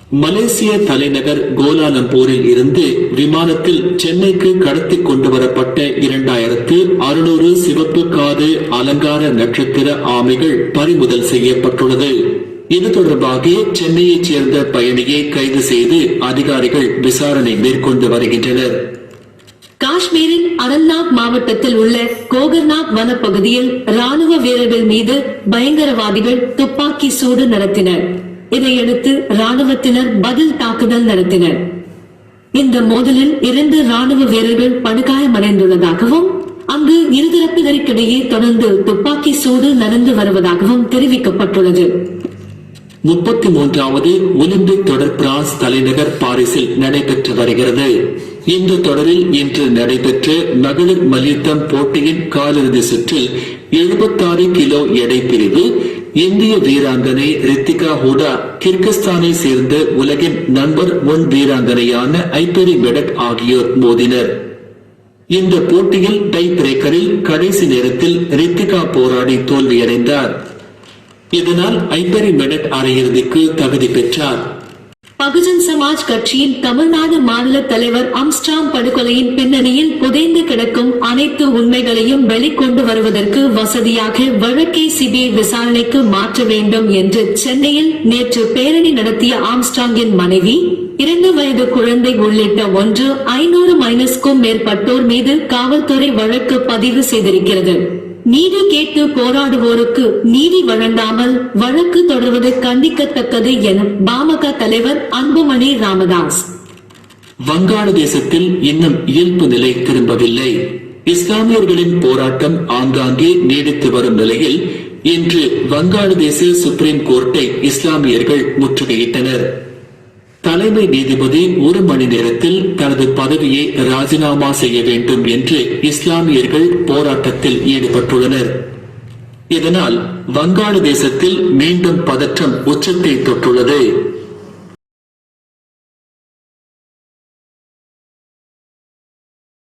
மலேசிய தலைநகர் கோலாலம்பூரில் இருந்து விமானத்தில் சென்னைக்கு கடத்தி கொண்டு வரப்பட்ட 2600 சிவப்பு காது அலங்கார நட்சத்திர ஆமைகள் பறிமுதல் செய்யப்பட்டுள்ளது. இது தொடர்பாக சென்னையைச் சேர்ந்த பயணியை கைது செய்து அதிகாரிகள் விசாரணை மேற்கொண்டு வருகின்றனர். காஷ்மீரின் அனந்த்நாக் மாவட்டத்தில் உள்ள கோகர்நாக் வனப்பகுதியில் ராணுவ வீரர்கள் மீது பயங்கரவாதிகள் துப்பாக்கி சூடு நடத்தினர். இதையடுத்து ராணுவத்தினர் பதில் தாக்குதல் நடத்தினர். இந்த மோதலில் 2 ராணுவ வீரர்கள் படுகாயமடைந்துள்ளதாகவும் அங்கு இருதரப்பினருக்கிடையே தொடர்ந்து துப்பாக்கி சூடு நடந்து வருவதாகவும் தெரிவிக்கப்பட்டுள்ளது. 33வது ஒலிம்பிக் தொடர் பிரான்ஸ் தலைநகர் பாரிஸில் நடைபெற்று வருகிறது. இந்த தொடரில் இன்று நடைபெற்ற மகளிர் மல்யுத்தம் போட்டியின் காலிறுதி சுற்றில் 76 கிலோ எடை பிரிவு இந்திய வீராங்கனை ரித்திகா ஹூடா கிர்கிஸ்தானை சேர்ந்த உலகின் நம்பர் 1 வீராங்கனையான ஐபெரி மெடட் ஆகியோர் மோதினர். இந்த போட்டியில் டை பிரேக்கரில் கடைசி நேரத்தில் ரித்திகா போராடி தோல்வியடைந்தார். இதனால் ஐபெரி மெடட் அரையிறுதிக்கு தகுதி பெற்றார். பகுஜன் சமாஜ் கட்சியின் தமிழ்நாடு மாநில தலைவர் ஆம்ஸ்ட்ராங் படுகொலையின் பின்னணியில் புதைந்து கிடக்கும் அனைத்து உண்மைகளையும் வெளிக்கொண்டு வருவதற்கு வசதியாக வழக்கை சிபிஐ விசாரணைக்கு மாற்ற வேண்டும் என்று சென்னையில் நேற்று பேரணி நடத்திய ஆம்ஸ்ட்ராங்கின் மனைவி, 2 வயது குழந்தை உள்ளிட்ட 500-க்கும் மேற்பட்டோர் மீது காவல்துறை வழக்கு பதிவு செய்திருக்கிறது. நீதி கேட்டு போராடுவோருக்கு நீதி வழங்காமல் வழக்கு தொடர்வது கண்டிக்கத்தக்கது என பாமக தலைவர் அன்புமணி ராமதாஸ். வங்காளதேசத்தில் இன்னும் இயல்பு நிலை திரும்பவில்லை. இஸ்லாமியர்களின் போராட்டம் ஆங்காங்கே நீடித்து வரும் நிலையில் இன்று வங்காளதேச சுப்ரீம் கோர்ட்டை இஸ்லாமியர்கள் முற்றுகையிட்டனர். தலைமை நீதிபதி 1 மணி நேரத்தில் தனது பதவியை ராஜினாமா செய்ய வேண்டும் என்று இஸ்லாமியர்கள் போராட்டத்தில் ஈடுபட்டுள்ளனர். இதனால் வங்காளதேசத்தில் மீண்டும் பதற்றம் உச்சத்தை தொட்டுள்ளது.